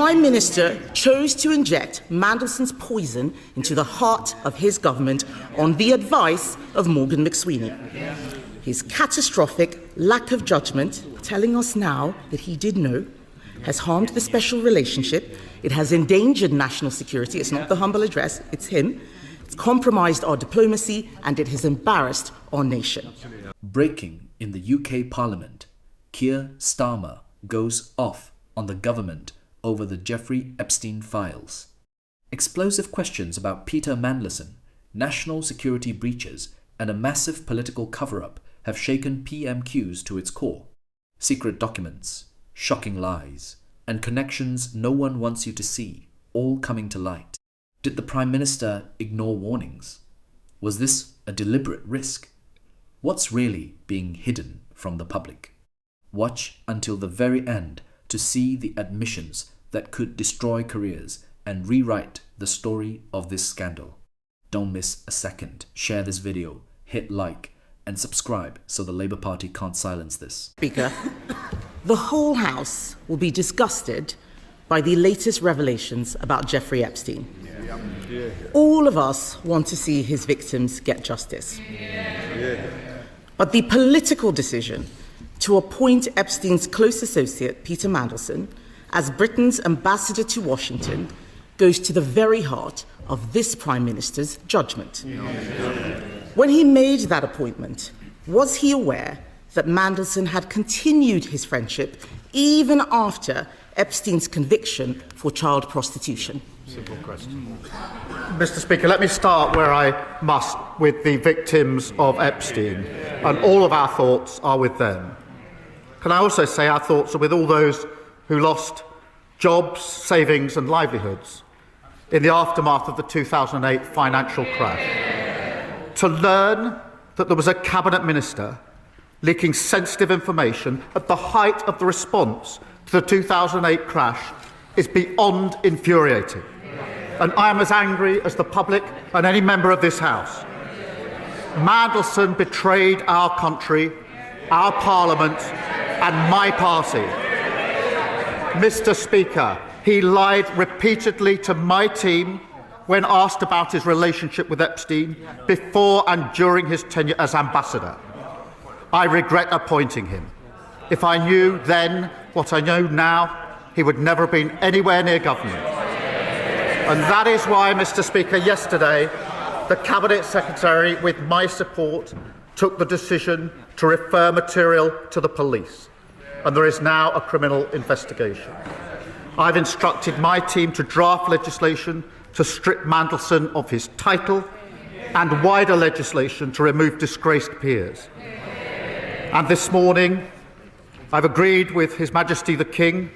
Prime Minister chose to inject Mandelson's poison into the heart of his government on the advice of Morgan McSweeney. His catastrophic lack of judgment, telling us now that he did know, has harmed the special relationship. It has endangered national security. It's not the humble address, it's him. It's compromised our diplomacy, and it has embarrassed our nation. Breaking in the UK Parliament, Keir Starmer goes off on the government over the Jeffrey Epstein files. Explosive questions about Peter Mandelson, national security breaches, and a massive political cover-up have shaken PMQs to its core. Secret documents, shocking lies, and connections no one wants you to see, all coming to light. Did the Prime Minister ignore warnings? Was this a deliberate risk? What's really being hidden from the public? Watch until the very end to see the admissions that could destroy careers and rewrite the story of this scandal. Don't miss a second. Share this video, hit like, and subscribe so the Labour Party can't silence this. Speaker, the whole House will be disgusted by the latest revelations about Jeffrey Epstein. All of us want to see his victims get justice. But the political decision to appoint Epstein's close associate, Peter Mandelson, as Britain's ambassador to Washington goes to the very heart of this Prime Minister's judgment. When he made that appointment, was he aware that Mandelson had continued his friendship even after Epstein's conviction for child prostitution? Simple question. Mr. Speaker, let me start where I must with the victims of Epstein, and all of our thoughts are with them. Can I also say our thoughts are with all those who lost jobs, savings and livelihoods in the aftermath of the 2008 financial crash. To learn that there was a cabinet minister leaking sensitive information at the height of the response to the 2008 crash is beyond infuriating. And I am as angry as the public and any member of this House. Mandelson betrayed our country, our Parliament and my party. Mr. Speaker, he lied repeatedly to my team when asked about his relationship with Epstein before and during his tenure as ambassador. I regret appointing him. If I knew then what I know now, he would never have been anywhere near government. And that is why, Mr. Speaker, yesterday the Cabinet Secretary, with my support, took the decision to refer material to the police. And there is now a criminal investigation. I've instructed my team to draft legislation to strip Mandelson of his title and wider legislation to remove disgraced peers. And this morning, I've agreed with His Majesty the King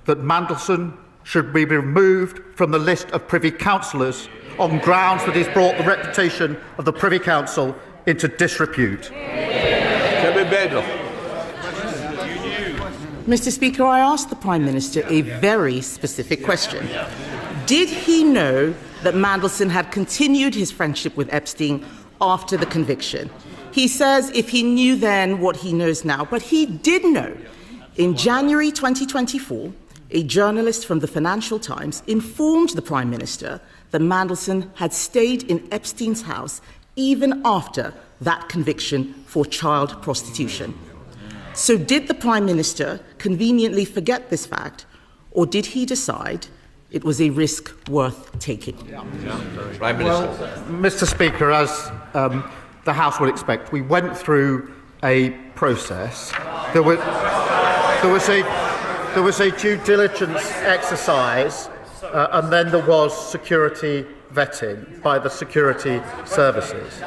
that Mandelson should be removed from the list of Privy Councillors on grounds that he's brought the reputation of the Privy Council into disrepute. Mr. Speaker, I asked the Prime Minister a very specific question. Did he know that Mandelson had continued his friendship with Epstein after the conviction? He says if he knew then what he knows now, but he did know. In January 2024, a journalist from the Financial Times informed the Prime Minister that Mandelson had stayed in Epstein's house even after that conviction for child prostitution. So did the Prime Minister conveniently forget this fact, or did he decide it was a risk worth taking? Prime Minister. Well, Mr. Speaker, as the House would expect, we went through a process. There was a due diligence exercise, and then there was security vetting by the security services.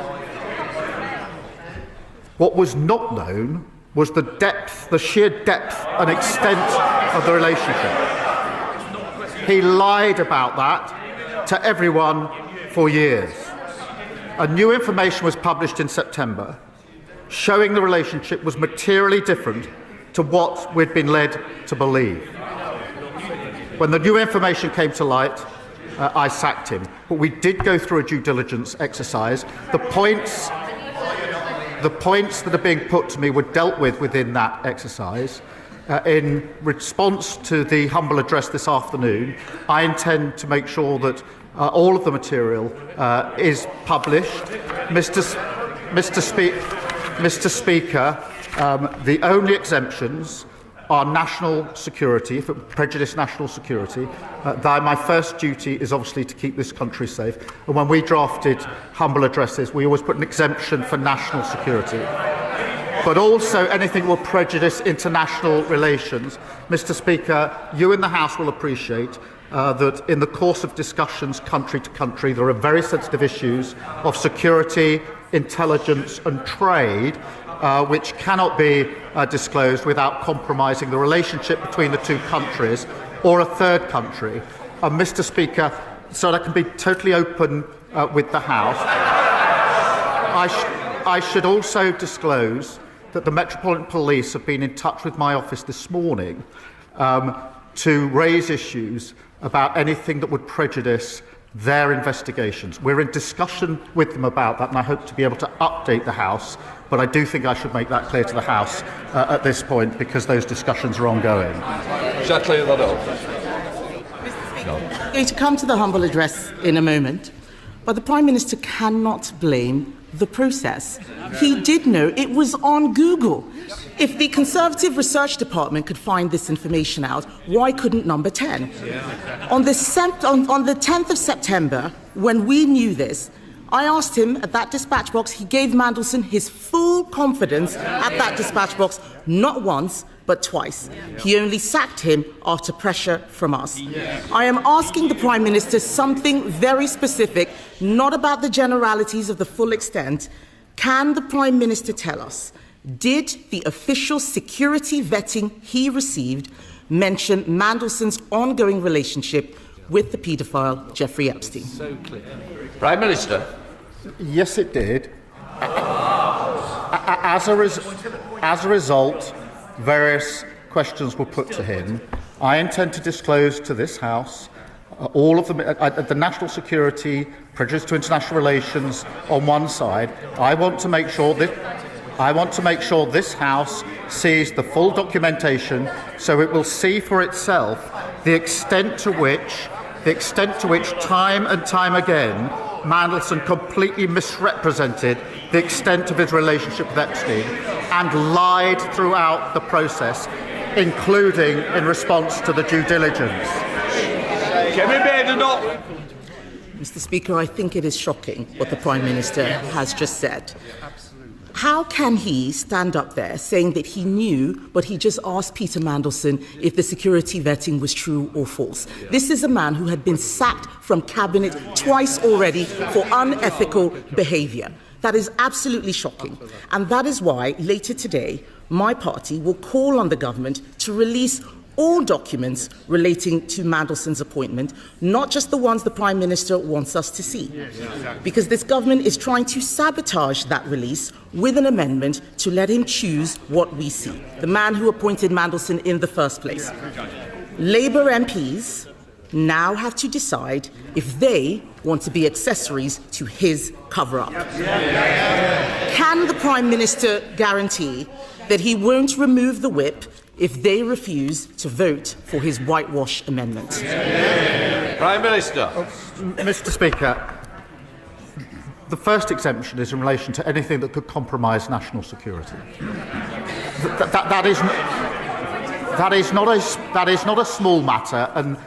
What was not known was the sheer depth and extent of the relationship. He lied about that to everyone for years. And new information was published in September showing the relationship was materially different to what we'd been led to believe. When the new information came to light, I sacked him. But we did go through a due diligence exercise. The points that are being put to me were dealt with within that exercise. in response to the humble address this afternoon, I intend to make sure that all of the material is published. Mr. Speaker, the only exemptions are national security, if it prejudice national security. My first duty is obviously to keep this country safe. And when we drafted humble addresses, we always put an exemption for national security. But also anything that will prejudice international relations. Mr. Speaker, you in the House will appreciate that in the course of discussions country to country, there are very sensitive issues of security, intelligence and trade which cannot be disclosed without compromising the relationship between the two countries or a third country. Mr. Speaker, so that I can be totally open with the House, I should also disclose that the Metropolitan Police have been in touch with my office this morning to raise issues about anything that would prejudice their investigations. We're in discussion with them about that, and I hope to be able to update the House, but I do think I should make that clear to the House at this point, because those discussions are ongoing. Shall I clear that up? I'm going to come to the humble address in a moment, but the Prime Minister cannot blame the process. He did know it was on Google. If the Conservative Research Department could find this information out, why couldn't Number 10? On the 10th of September, when we knew this, I asked him at that dispatch box, he gave Mandelson his full confidence at that dispatch box, not once, but twice. He only sacked him after pressure from us. I am asking the Prime Minister something very specific, not about the generalities of the full extent. Can the Prime Minister tell us, did the official security vetting he received mention Mandelson's ongoing relationship with the paedophile Jeffrey Epstein? So clear. Prime Minister. Yes, it did. As a result, various questions were put to him. I intend to disclose to this House all of the national security, prejudice to international relations on one side. I want to make sure this House sees the full documentation, so it will see for itself the extent to which time and time again Mandelson completely misrepresented the extent of his relationship with Epstein and lied throughout the process, including in response to the due diligence. Mr. Speaker, I think it is shocking what the Prime Minister has just said. How can he stand up there saying that he knew, but he just asked Peter Mandelson if the security vetting was true or false? This is a man who had been sacked from cabinet twice already for unethical behaviour. That is absolutely shocking. And that is why later today, my party will call on the government to release all documents relating to Mandelson's appointment, not just the ones the Prime Minister wants us to see. Because this government is trying to sabotage that release with an amendment to let him choose what we see, the man who appointed Mandelson in the first place. Labour MPs now have to decide if they want to be accessories to his cover-up. Can the Prime Minister guarantee that he won't remove the whip if they refuse to vote for his whitewash amendment? Prime Minister. Mr. Speaker, the first exemption is in relation to anything that could compromise national security. That is not a small matter, and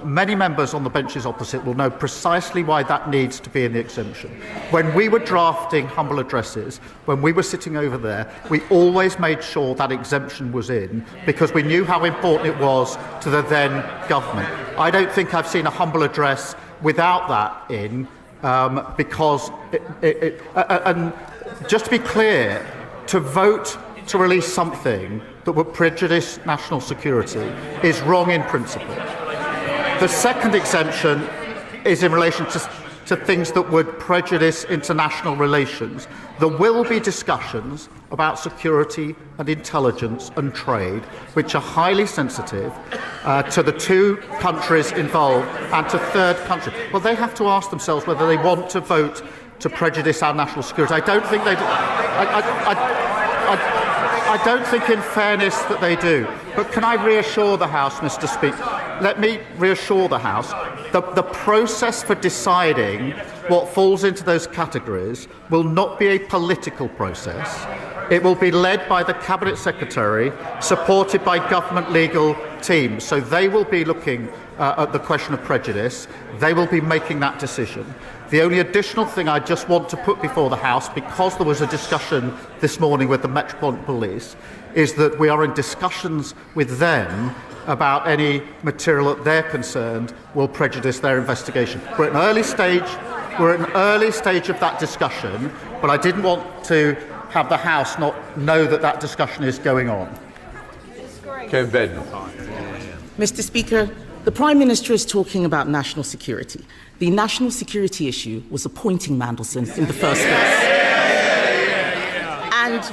many members on the benches opposite will know precisely why that needs to be in the exemption. When we were drafting humble addresses, when we were sitting over there, we always made sure that exemption was in because we knew how important it was to the then government. I don't think I've seen a humble address without that in, because and just to be clear, to vote to release something that would prejudice national security is wrong in principle. The second exemption is in relation to things that would prejudice international relations. There will be discussions about security and intelligence and trade, which are highly sensitive to the two countries involved and to third countries. Well, they have to ask themselves whether they want to vote to prejudice our national security. I don't think they do. I don't think, in fairness, that they do. But can I reassure the House, Mr. Speaker? Let me reassure the House. The process for deciding what falls into those categories will not be a political process. It will be led by the Cabinet Secretary, supported by government legal teams. So they will be looking at the question of prejudice. They will be making that decision. The only additional thing I just want to put before the House, because there was a discussion this morning with the Metropolitan Police, is that we are in discussions with them about any material that they're concerned will prejudice their investigation. We're at an early stage of that discussion, but I didn't want to have the House not know that that discussion is going on. Mr. Speaker, the Prime Minister is talking about national security. The national security issue was appointing Mandelson in the first place. And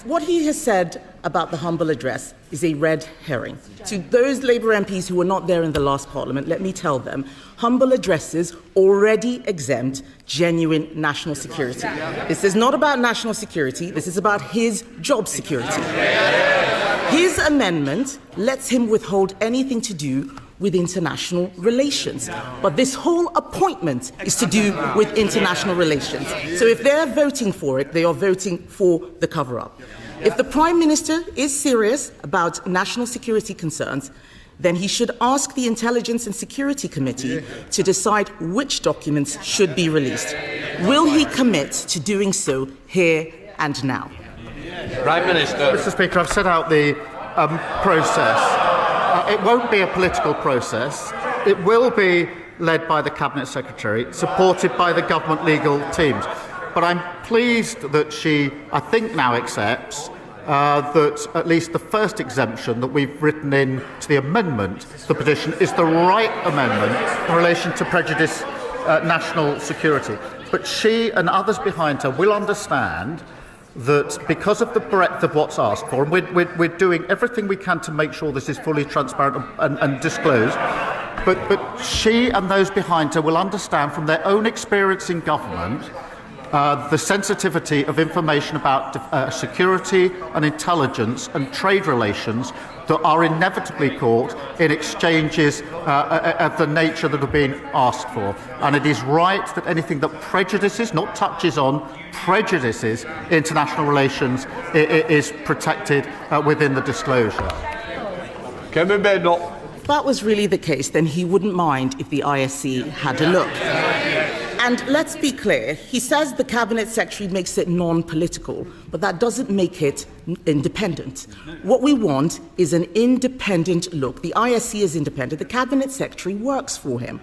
what he has said about the humble address is a red herring. To those Labour MPs who were not there in the last Parliament, let me tell them, humble addresses already exempt genuine national security. This is not about national security, this is about his job security. His amendment lets him withhold anything to do with international relations. But this whole appointment is to do with international relations. So if they're voting for it, they are voting for the cover-up. If the Prime Minister is serious about national security concerns, then he should ask the Intelligence and Security Committee to decide which documents should be released. Will he commit to doing so here and now? Prime Minister. Mr. Speaker, I've set out the process. It won't be a political process. It will be led by the Cabinet Secretary, supported by the government legal teams. But I'm pleased that she, I think, now accepts that at least the first exemption that we've written in to the amendment to the petition is the right amendment in relation to prejudice national security. But she and others behind her will understand that because of the breadth of what's asked for, and we're doing everything we can to make sure this is fully transparent and disclosed, but she and those behind her will understand from their own experience in government the sensitivity of information about security and intelligence and trade relations that are inevitably caught in exchanges of the nature that are being asked for. And it is right that anything that prejudices, not touches on, prejudices international relations is protected within the disclosure. If that was really the case, then he wouldn't mind if the ISC had a look. And let's be clear, he says the Cabinet Secretary makes it non-political, but that doesn't make it independent. What we want is an independent look. The ISC is independent, the Cabinet Secretary works for him.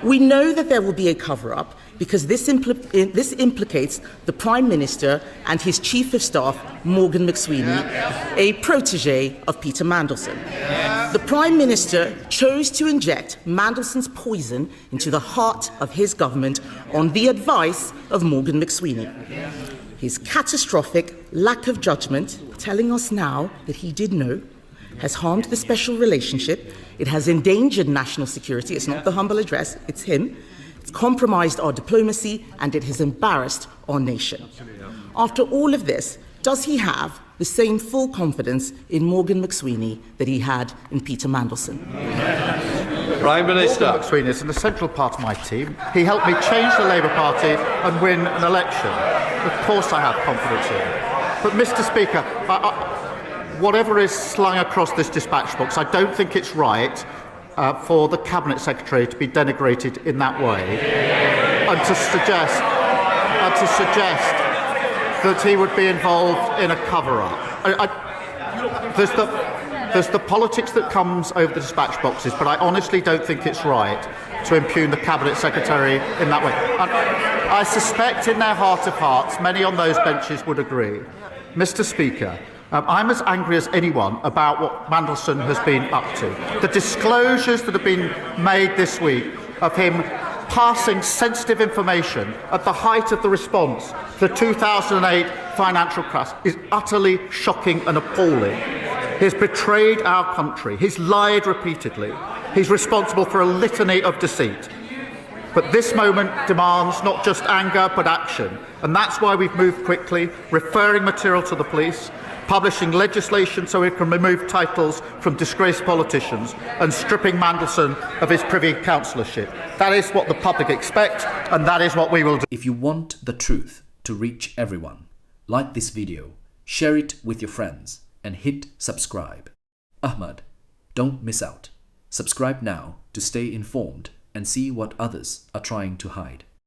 We know that there will be a cover-up because this implicates the Prime Minister and his Chief of Staff, Morgan McSweeney, a protege of Peter Mandelson. The Prime Minister chose to inject Mandelson's poison into the heart of his government on the advice of Morgan McSweeney. His catastrophic lack of judgment, telling us now that he did know, has harmed the special relationship, it has endangered national security, it's not the humble address, it's him, it's compromised our diplomacy, and it has embarrassed our nation. After all of this, does he have the same full confidence in Morgan McSweeney that he had in Peter Mandelson? Prime Minister. Morgan McSweeney is an essential part of my team. He helped me change the Labour Party and win an election. Of course I have confidence in him. But, Mr. Speaker, whatever is slung across this dispatch box, I don't think it's right for the Cabinet Secretary to be denigrated in that way and to suggest that he would be involved in a cover-up. There's the politics that comes over the dispatch boxes, but I honestly don't think it's right to impugn the Cabinet Secretary in that way. And I suspect in their heart of hearts, many on those benches would agree. Mr. Speaker, I'm as angry as anyone about what Mandelson has been up to. The disclosures that have been made this week of him passing sensitive information at the height of the response to the 2008 financial crash is utterly shocking and appalling. He's betrayed our country. He's lied repeatedly. He's responsible for a litany of deceit. But this moment demands not just anger, but action. And that's why we've moved quickly, referring material to the police. publishing legislation so we can remove titles from disgraced politicians, and stripping Mandelson of his Privy Councillorship. That is what the public expect, and that is what we will do. If you want the truth to reach everyone, like this video, share it with your friends, and hit subscribe. Ahmad, don't miss out. Subscribe now to stay informed and see what others are trying to hide.